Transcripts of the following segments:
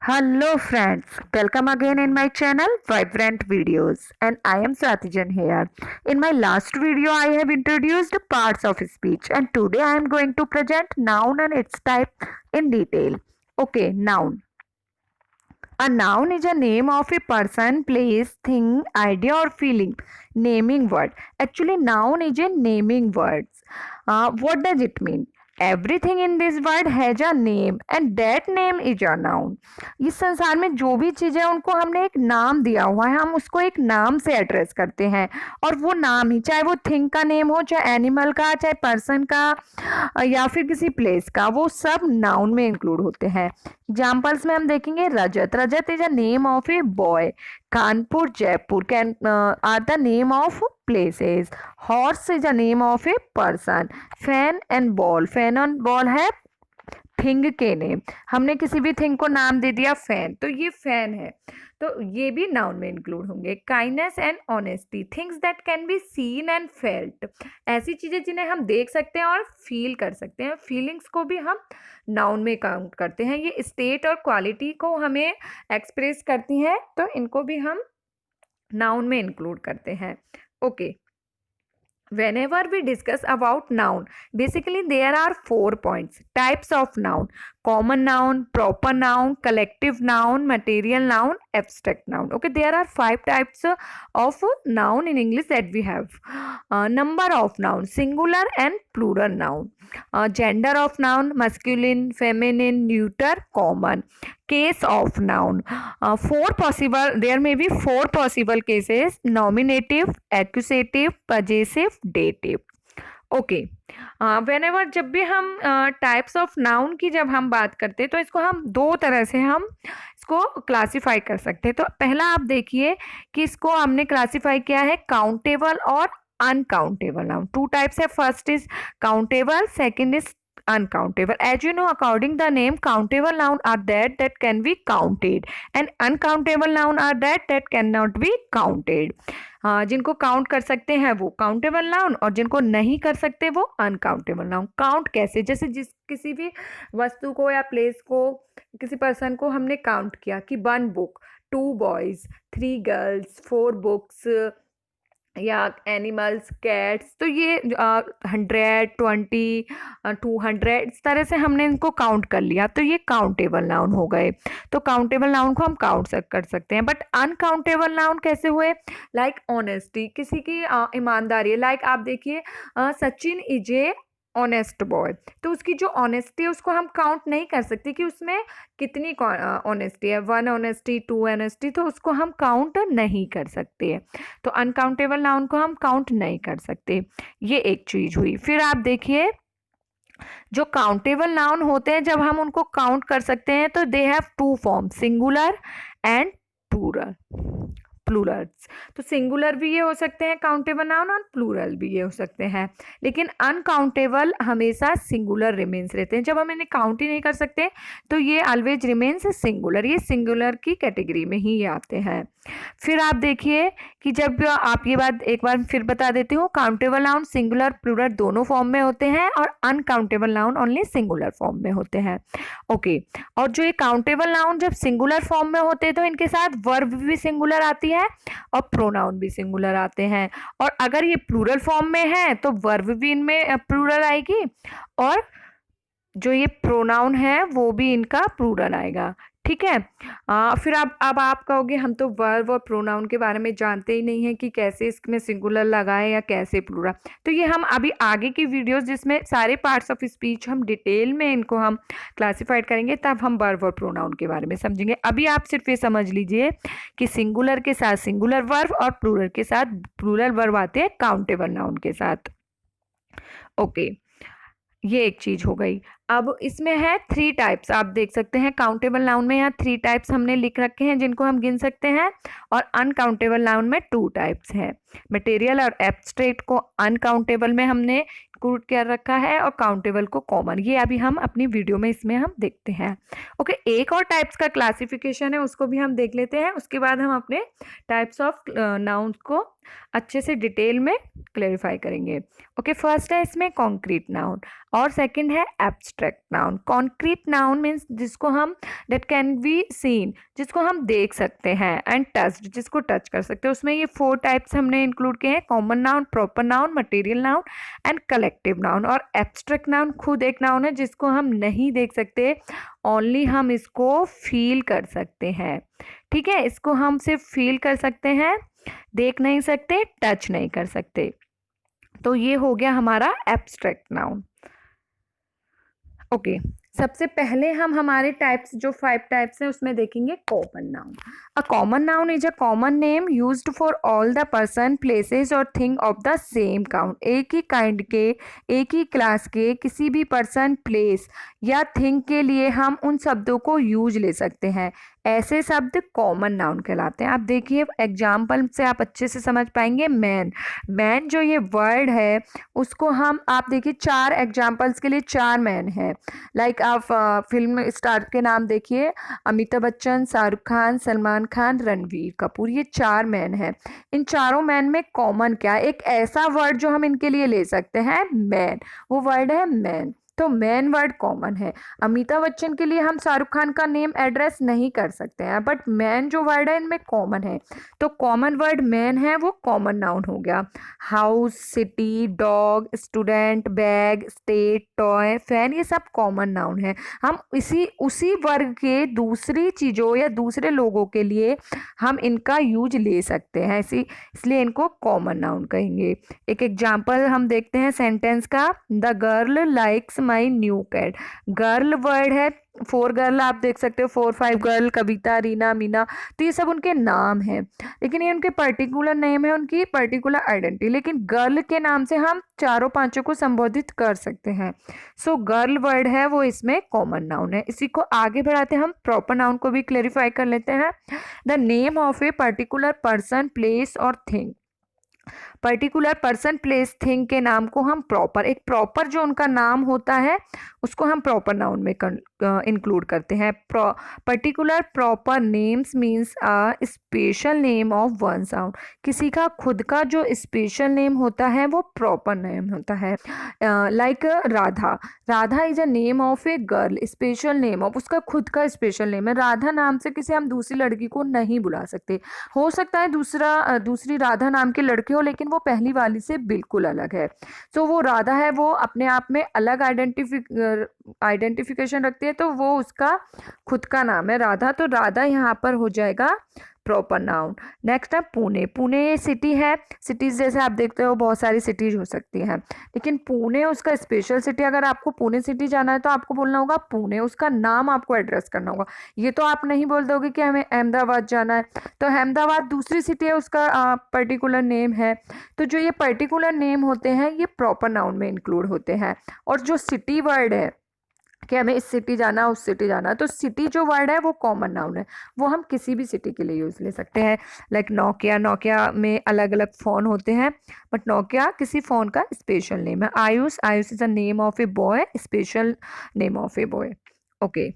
Hello friends, welcome again in my channel Vibrant Videos and I am Swatijan here. In my last video I have introduced parts of speech and today I am going to present noun and its type in detail. Okay, noun. A noun is a name of a person, place, thing, idea or feeling. Naming word. Actually noun is a naming word. What does it mean? Everything in this word has a name and that name is a noun. इस संसार में जो भी चीज़ें हैं उनको हमने एक नाम दिया हुआ है, हम उसको एक नाम से एड्रेस करते हैं और वो नाम ही, चाहे वो थिंग का नेम हो, चाहे एनिमल का, चाहे पर्सन का या फिर किसी प्लेस का, वो सब नाउन में इंक्लूड होते हैं. एग्जाम्पल्स में हम देखेंगे Rajat. Rajat is a name of a boy. Kanpur, Jaipur can are the name of places. Horse is a name of a person. Fan and ball. Fan and ball है थिंग के नेम. हमने किसी भी थिंग को नाम दे दिया फैन, तो ये फैन है, तो ये भी नाउन में इंक्लूड होंगे. Kindness and honesty. Things that can be seen and felt. ऐसी चीज़ें जिन्हें हम देख सकते हैं और फील कर सकते हैं. फीलिंग्स को भी हम नाउन में काउंट करते हैं. ये स्टेट और क्वालिटी को हमें एक्सप्रेस करती हैं, तो इनको भी हम नाउन में इंक्लूड करते हैं. Okay. Whenever we discuss about noun, basically there are 4 points. Types of noun: common noun, proper noun, collective noun, material noun, abstract noun. Okay, there are 5 types of noun in English that we have. Number of noun: singular and plural noun. Gender of noun: masculine, feminine, neuter, common. Case of noun: there may be 4 possible cases: nominative, accusative, possessive, dative. Okay. Whenever जब भी हम types of noun की जब हम बात करते हैं तो इसको हम 2 तरह से हम इसको क्लासीफाई कर सकते हैं. तो पहला आप देखिए कि इसको हमने क्लासीफाई किया है काउंटेबल और अनकाउंटेबल नाउन. 2 टाइप्स है. First is countable, second is uncountable. As you know, according the name, countable noun are that can be counted and uncountable noun are that cannot be counted. जिनको count कर सकते हैं वो countable noun और जिनको नहीं कर सकते वो अनकाउंटेबल नाउन. काउंट कैसे? जैसे किसी भी वस्तु को या प्लेस को, किसी पर्सन को हमने काउंट किया कि 1 बुक, 2 बॉयज, 3 गर्ल्स, 4 बुक्स या एनिमल्स, कैट्स, तो ये 100, 20, 200 इस तरह से हमने इनको काउंट कर लिया, तो ये काउंटेबल नाउन हो गए. तो काउंटेबल नाउन को हम काउंट कर सकते हैं. बट अनकाउंटेबल नाउन कैसे हुए? लाइक ऑनेस्टी, किसी की ईमानदारी है. लाइक आप देखिए Sachin is a honest boy, तो उसकी जो ऑनेस्टी है उसको हम काउंट नहीं कर सकते कि उसमें कितनी ऑनेस्टी है. 1 ऑनेस्टी, 2 ऑनेस्टी, तो उसको हम काउंट नहीं कर सकते. तो अनकाउंटेबल नाउन को हम काउंट नहीं कर सकते. ये एक चीज हुई. फिर आप देखिए जो काउंटेबल नाउन होते हैं जब हम उनको काउंट कर सकते हैं तो they have 2 form, singular and Plurals. तो सिंगुलर भी ये हो सकते हैं काउंटेबल नाउन और प्लूरल भी ये हो सकते हैं. लेकिन अनकाउंटेबल हमेशा सिंगुलर रिमेन्स रहते हैं. जब हम इन्हें काउंट ही नहीं कर सकते तो ये ऑलवेज रिमेन्स सिंगुलर. ये सिंगुलर की कैटेगरी में ही आते हैं. फिर आप देखिए कि जब आप ये बात एक बार फिर बता देती हूँ, काउंटेबल नाउन सिंगुलर प्लूरल दोनों फॉर्म में होते हैं और uncountable noun only singular form में होते हैं. ओके. और जो ये काउंटेबल नाउन जब सिंगुलर फॉर्म में होते हैं तो इनके साथ वर्ब भी सिंगुलर आती है और प्रोनाउन भी सिंगुलर आते हैं. और अगर ये प्लूरल फॉर्म में है तो वर्ब भी इनमें प्लूरल आएगी और जो ये प्रोनाउन है वो भी इनका प्लूरल आएगा. ठीक है. फिर अब आप कहोगे हम तो वर्ब और प्रोनाउन के बारे में जानते ही नहीं है कि कैसे इसमें सिंगुलर लगाएं या कैसे प्लूरल. तो ये हम अभी आगे की वीडियोस जिसमें सारे पार्ट्स ऑफ स्पीच हम डिटेल में इनको हम क्लासिफाइड करेंगे तब हम वर्ब और प्रोनाउन के बारे में समझेंगे. अभी आप सिर्फ ये समझ लीजिए कि सिंगुलर के साथ सिंगुलर वर्ब और प्लूरल के साथ प्लूरल वर्ब आते हैं काउंटेबल नाउन के साथ. ओके. ये एक चीज हो गई. अब इसमें है 3 टाइप्स. आप देख सकते हैं काउंटेबल नाउन में यहाँ 3 टाइप्स हमने लिख रखे हैं जिनको हम गिन सकते हैं और अनकाउंटेबल नाउन में 2 टाइप्स हैं. मटेरियल और एब्स्ट्रैक्ट को अनकाउंटेबल में हमने इंक्लूड कर रखा है और काउंटेबल को कॉमन। ये अभी हम अपनी वीडियो में इसमें हम देखते हैं। ओके, एक और टाइप्स का क्लासिफिकेशन है, उसको भी हम देख लेते हैं। उसके बाद हम अपने टाइप्स ऑफ नाउन्स को अच्छे से डिटेल में क्लेरिफाई करेंगे। ओके, फर्स्ट है इसमें कॉन्क्रीट नाउन और सेकंड है abstract noun. Concrete noun means जिसको हम दैट कैन बी सीन, जिसको हम देख सकते हैं, एंड टच्ड, जिसको टच कर सकते हैं। उसमें ये 4 टाइप्स हमने इंक्लूड किए हैं, common noun, proper noun, material noun and collective noun. और एब्स्ट्रैक्ट नाउन खुद एक नाउन है जिसको हम नहीं देख सकते, ओनली हम इसको फील कर सकते हैं। ठीक है, इसको हम सिर्फ फील कर सकते हैं, देख नहीं सकते, टच नहीं कर सकते। तो ये हो गया हमारा एब्स्ट्रैक्ट नाउन। ओके, सबसे पहले हम हमारे टाइप्स जो 5 टाइप्स हैं उसमें देखेंगे common noun. A common noun is a common name used for all the person, places और thing of the same count. एक ही काइंड के, एक ही क्लास के किसी भी पर्सन, प्लेस या थिंग के लिए हम उन शब्दों को यूज ले सकते हैं। ऐसे शब्द कॉमन नाउन कहलाते हैं। आप देखिए एग्जाम्पल से आप अच्छे से समझ पाएंगे। मैन, मैन जो ये वर्ड है उसको हम, आप देखिए 4 एग्जाम्पल्स के लिए 4 मैन है। लाइक आप फिल्म स्टार के नाम देखिए, अमिताभ बच्चन, शाहरुख खान, सलमान खान, रणवीर कपूर, ये 4 मैन हैं। इन चारों मैन में कॉमन क्या, एक ऐसा वर्ड जो हम इनके लिए ले सकते हैं, मैन, वो वर्ड है मैन। तो मैन वर्ड कॉमन है। अमिताभ बच्चन के लिए हम शाहरुख खान का नेम एड्रेस नहीं कर सकते हैं, बट मैन जो वर्ड है इनमें कॉमन है, तो कॉमन वर्ड मैन है, वो कॉमन नाउन हो गया। House, city, dog, student, bag, state, toy, fan, ये सब कॉमन नाउन है। हम उसी वर्ग के दूसरी चीज़ों या दूसरे लोगों के लिए हम इनका यूज ले सकते हैं, इसलिए इनको कॉमन नाउन कहेंगे। एक एग्जाम्पल हम देखते हैं सेंटेंस का, the girl likes my new cat. Girl word है, 4 गर्ल आप देख सकते हो, 4 5 गर्ल, कविता, रीना, मीना, तो ये सब उनके नाम हैं, लेकिन ये उनके पर्टिकुलर नेम है, उनकी पर्टिकुलर आइडेंटिटी। लेकिन गर्ल के नाम से हम 4 5 को संबोधित कर सकते हैं। सो गर्ल वर्ड है वो इसमें कॉमन नाउन है। इसी को आगे बढ़ाते हम प्रॉपर नाउन को भी क्लेरिफाई कर लेते हैं। The name of a particular person, place और thing. Particular person, place, thing के नाम को हम प्रॉपर, एक प्रॉपर जो उनका नाम होता है उसको हम प्रॉपर नाउन में इंक्लूड करते हैं। Particular proper names means a special name of one sound. किसी का खुद का जो स्पेशल नेम होता है वो प्रॉपर नेम होता है। Like Radha, Radha is a name of a girl, special name of, उसका खुद का स्पेशल नेम है। राधा नाम से किसी हम दूसरी लड़की को नहीं बुला सकते। हो सकता है दूसरी राधा नाम की लड़की हो, लेकिन वो पहली वाली से बिल्कुल अलग है। तो वो राधा है, वो अपने आप में अलग आइडेंटिफिकेशन रखती है, तो वो उसका खुद का नाम है राधा। तो राधा यहाँ पर हो जाएगा प्रॉपर नाउन। नेक्स्ट है पुणे। पुणे ये सिटी है। सिटीज़ जैसे आप देखते हो बहुत सारी सिटीज़ हो सकती हैं, लेकिन पुणे उसका स्पेशल सिटी। अगर आपको पुणे सिटी जाना है तो आपको बोलना होगा पुणे, उसका नाम आपको एड्रेस करना होगा। ये तो आप नहीं बोल दोगे कि हमें अहमदाबाद जाना है, तो अहमदाबाद दूसरी सिटी है, उसका पर्टिकुलर नेम है। तो जो ये पर्टिकुलर नेम होते हैं ये प्रॉपर नाउन में इंक्लूड होते हैं। और जो सिटी वर्ड है कि हमें इस सिटी जाना, उस सिटी जाना, तो सिटी जो वर्ड है वो कॉमन नाउन है, वो हम किसी भी सिटी के लिए यूज़ ले सकते हैं। लाइक नोकिया, नोकिया में अलग अलग फ़ोन होते हैं, बट नोकिया किसी फ़ोन का स्पेशल नेम है। Ayush, Ayush is a name of a boy, special name of a boy. Okay,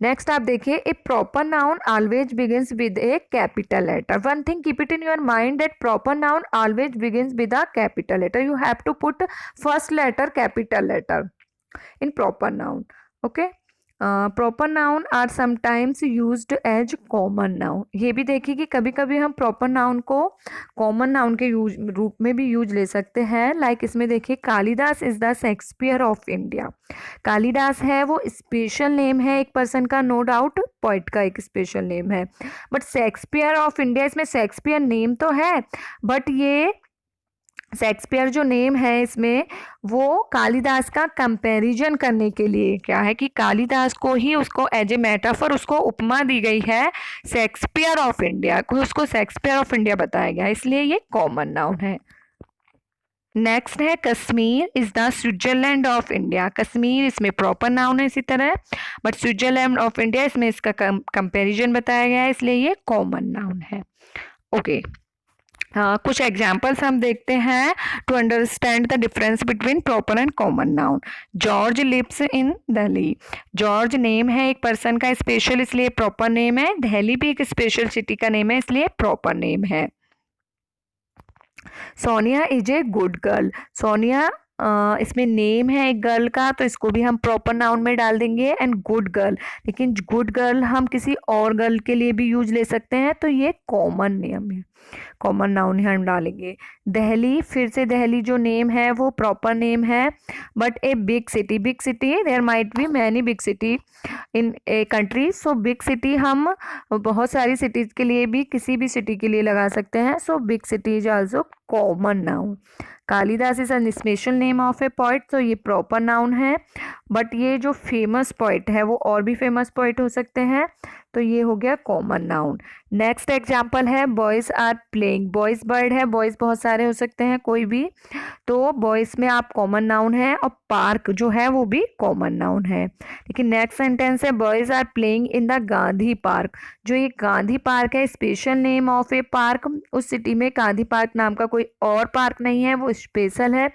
next आप देखिए, a proper noun always begins with a capital letter. One thing keep it in your mind that proper noun always begins with a capital letter. You have to put first letter capital letter in proper noun. Okay, proper noun are sometimes used as common noun. ये भी देखिए कि कभी कभी हम proper noun को common noun के रूप में भी यूज ले सकते हैं। लाइक इसमें देखिए, Kalidas is the Shakespeare of India. Kalidas है वो स्पेशल नेम है एक पर्सन का, नो डाउट पोइट का एक स्पेशल नेम है। बट शेक्सपियर ऑफ इंडिया, इसमें शेक्सपियर नेम तो है, बट ये शेक्सपियर जो नेम है इसमें वो कालिदास का कंपैरिजन करने के लिए क्या है कि कालिदास को ही उसको एज ए मेटाफर उसको उपमा दी गई है शेक्सपियर ऑफ इंडिया को, उसको शेक्सपियर ऑफ इंडिया बताया गया, इसलिए ये कॉमन नाउन है। नेक्स्ट है Kashmir is the Switzerland of India. Kashmir इसमें प्रॉपर नाउन है इसी तरह, बट स्विट्जरलैंड ऑफ इंडिया इसमें इसका कंपैरिजन बताया गया है, इसलिए ये कॉमन नाउन है। ओके, कुछ एग्जाम्पल्स हम देखते हैं to understand the difference between proper and common noun. George lives in Delhi. George name है एक पर्सन का, स्पेशल इसलिए प्रॉपर नेम है। दिल्ली भी एक स्पेशल सिटी का नेम है, इसलिए प्रॉपर नेम है। Sonia is a good girl. Sonia इसमें नेम है एक गर्ल का, तो इसको भी हम प्रॉपर नाउन में डाल देंगे एंड गुड गर्ल। लेकिन गुड गर्ल हम किसी और गर्ल के लिए भी यूज ले सकते हैं, तो ये कॉमन नेम है, कॉमन नाउन हम डालेंगे। दिल्ली, फिर से दिल्ली जो नेम है वो प्रॉपर नेम है। But a big city, big city there might be many big city in a country, so big city हम बहुत सारी सिटीज के लिए भी किसी भी सिटी के लिए लगा सकते हैं। सो big city is also common noun. Kalidas is an special name of a poet, तो ये प्रॉपर नाउन है। बट ये जो फेमस पोइट है वो और भी फेमस पोइट हो सकते हैं, तो ये हो गया कॉमन नाउन। नेक्स्ट एग्जाम्पल है boys are playing. Boys word है, बॉयज बहुत सारे हो सकते हैं कोई भी, तो बॉयज में आप कॉमन नाउन है, और पार्क जो है वो भी कॉमन नाउन है। लेकिन नेक्स्ट सेंटेंस है boys are playing in the Gandhi park. जो ये गांधी पार्क है special name of a park, उस सिटी में गांधी पार्क नाम का कोई और पार्क नहीं है, वो स्पेशल है,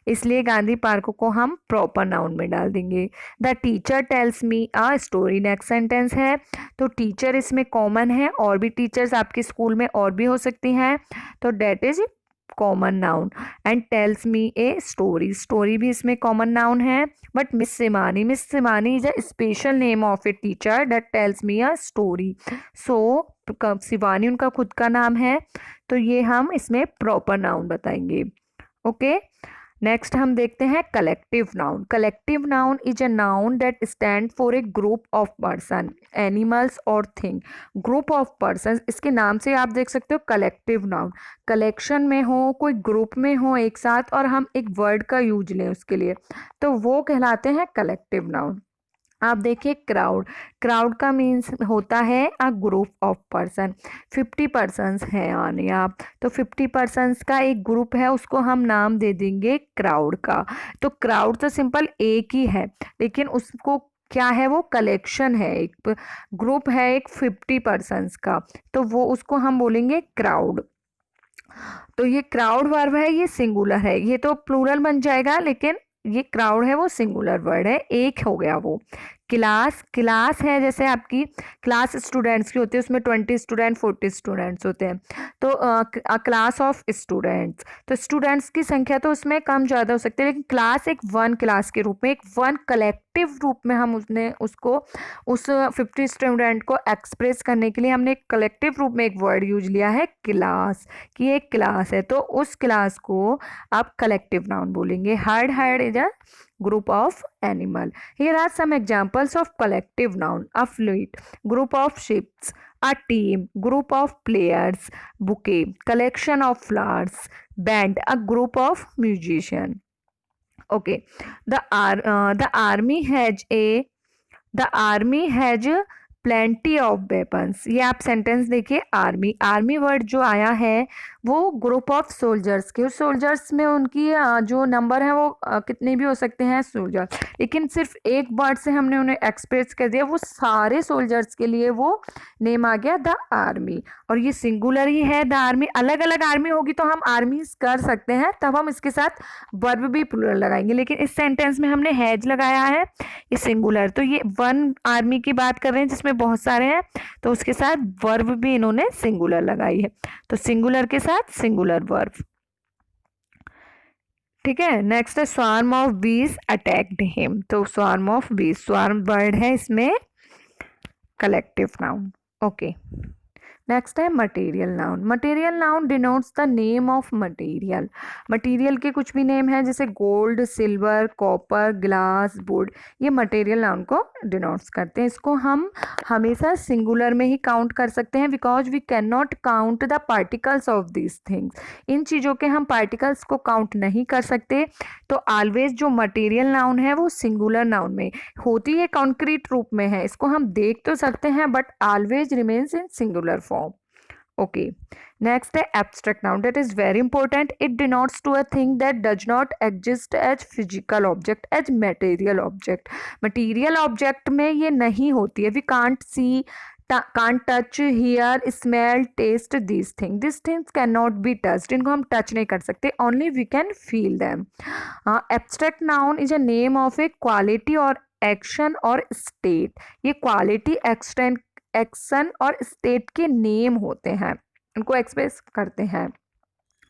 इसलिए गांधी पार्क को हम प्रॉपर नाउन में डाल देंगे। The teacher tales me a story. Next sentence है, तो टीचर इसमें कॉमन है, और भी टीचर्स आपके स्कूल में और भी हो सकती हैं, तो date is common noun. And tells me a story, story भी इसमें कॉमन नाउन है। But miss Simani, miss Simani is a special name of a teacher that tells me a story. So Shivani उनका खुद का नाम है, तो ये हम इसमें प्रॉपर नाउन बताएंगे। ओके, नेक्स्ट हम देखते हैं collective noun. Collective noun is a noun that stand for a group of person, animals और थिंग। ग्रुप ऑफ पर्सन, इसके नाम से आप देख सकते हो कलेक्टिव नाउन, कलेक्शन में हो, कोई ग्रुप में हो एक साथ, और हम एक वर्ड का यूज लें उसके लिए, तो वो कहलाते हैं कलेक्टिव नाउन। आप देखिए क्राउड, क्राउड का मीन्स होता है a group of person. 50 persons हैं यानी आप, तो 50 पर्सन्स का एक ग्रुप है, उसको हम नाम दे देंगे क्राउड का। तो क्राउड तो सिंपल एक ही है, लेकिन उसको क्या है, वो कलेक्शन है, एक ग्रुप है एक 50 पर्सन्स का, तो वो उसको हम बोलेंगे क्राउड। तो ये क्राउड वर्ब है, ये सिंगुलर है, ये तो प्लूरल बन जाएगा, लेकिन ये क्राउड है वो सिंगुलर वर्ड है, एक हो गया वो। क्लास, क्लास है जैसे आपकी क्लास स्टूडेंट्स की होती है, उसमें 20 स्टूडेंट 40 स्टूडेंट्स होते हैं, तो क्लास ऑफ स्टूडेंट्स, तो स्टूडेंट्स की संख्या तो उसमें कम ज़्यादा हो सकती है, लेकिन क्लास एक वन क्लास के रूप में, एक वन कलेक्टिव रूप में हम उसको उस 50 स्टूडेंट को एक्सप्रेस करने के लिए हमने कलेक्टिव रूप में एक वर्ड यूज लिया है क्लास, कि एक क्लास है, तो उस क्लास को आप कलेक्टिव नाउन बोलेंगे। Heard is a group of animal. Here are some examples of collective noun: a fleet, group of ships, a team, group of players, bouquet, collection of flowers, band, a group of musician. Okay, the army has plenty of weapons. ये आप sentence देखिए, army, army word जो आया है वो group of soldiers के, उस soldiers में उनकी जो नंबर है वो कितने भी हो सकते हैं सोल्जर, लेकिन सिर्फ एक वर्ड से हमने उन्हें एक्सप्रेस कर दिया, वो सारे सोल्जर्स के लिए वो नेम आ गया द आर्मी, और ये सिंगुलर ही है द आर्मी। अलग अलग आर्मी होगी तो हम आर्मीज कर सकते हैं, तब हम इसके साथ वर्ब भी प्लूरल लगाएंगे, लेकिन इस सेंटेंस में हमने हैज लगाया है, ये सिंगुलर, तो ये वन आर्मी की बात कर रहे हैं जिसमें बहुत सारे हैं, तो उसके साथ वर्ब भी इन्होंने सिंगुलर लगाई है, तो सिंगुलर के साथ सिंगुलर वर्ब। ठीक है, नेक्स्ट है स्वार्म ऑफ बीज अटैक्ड हिम। तो स्वार्म ऑफ बीज, स्वार्म वर्ड है इसमें कलेक्टिव नाउन। ओके, नेक्स्ट है material noun. Material noun denotes the name of material. Material के कुछ भी नेम है, जैसे gold, silver, copper, glass, would, ये मटेरियल नाउन को डिनोट्स करते हैं। इसको हम हमेशा सिंगुलर में ही काउंट कर सकते हैं, because we can not count the particles of this things. इन चीज़ों के हम पार्टिकल्स को काउंट नहीं कर सकते, तो ऑलवेज जो मटेरियल नाउन है वो सिंगुलर नाउन में होती है, कॉन्क्रीट रूप में है, इसको हम देख तो सकते हैं but always remains in singular form. Okay, next है abstract noun. That is very important. It denotes to a thing that does not exist as physical object, as material object. Material object में ये नहीं होती है, we can't see, can't touch, hear, smell, taste these things. These things cannot be touched. इनको हम touch नहीं कर सकते. Only we can feel them. Abstract noun is a name of a quality or action or state. ये quality, action और state के name होते हैं, इनको एक्सप्रेस करते हैं.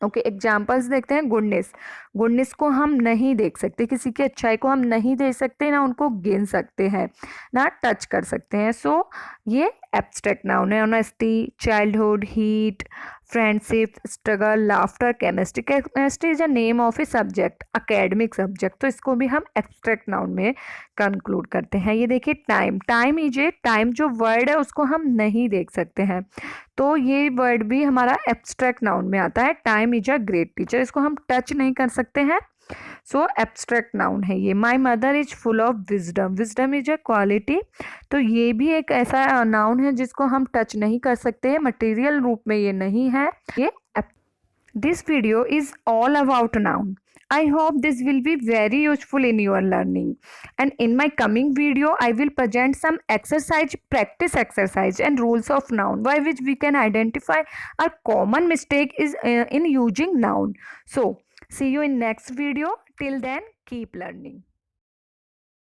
ओके, एग्जाम्पल्स देखते हैं. गुडनेस को हम नहीं देख सकते, किसी की अच्छाई को हम नहीं देख सकते, ना उनको गिन सकते हैं, ना टच कर सकते हैं. सो ये एब्स्ट्रैक्ट नाउन है. Honesty, childhood, heat, friendship, struggle, laughter, chemistry is a name of a subject, academic subject. तो इसको भी हम एब्स्ट्रैक्ट नाउन में कंक्लूड करते हैं. ये देखिए टाइम जो वर्ड है उसको हम नहीं देख सकते हैं, तो ये वर्ड भी हमारा एब्स्ट्रैक्ट नाउन में आता है. Time is a great teacher, इसको हम टच नहीं कर सकते हैं, सो एब्स्ट्रैक्ट नाउन है ये. My mother is full of wisdom, wisdom is a quality. तो ये भी एक ऐसा नाउन है जिसको हम टच नहीं कर सकते हैं, मटेरियल रूप में ये नहीं है. ये this video is all about noun. I hope this will be very useful in your learning, and in my coming video I will present some practice exercise and rules of noun by which we can identify a common mistake is in using noun. So see you in next video. Till then, keep learning.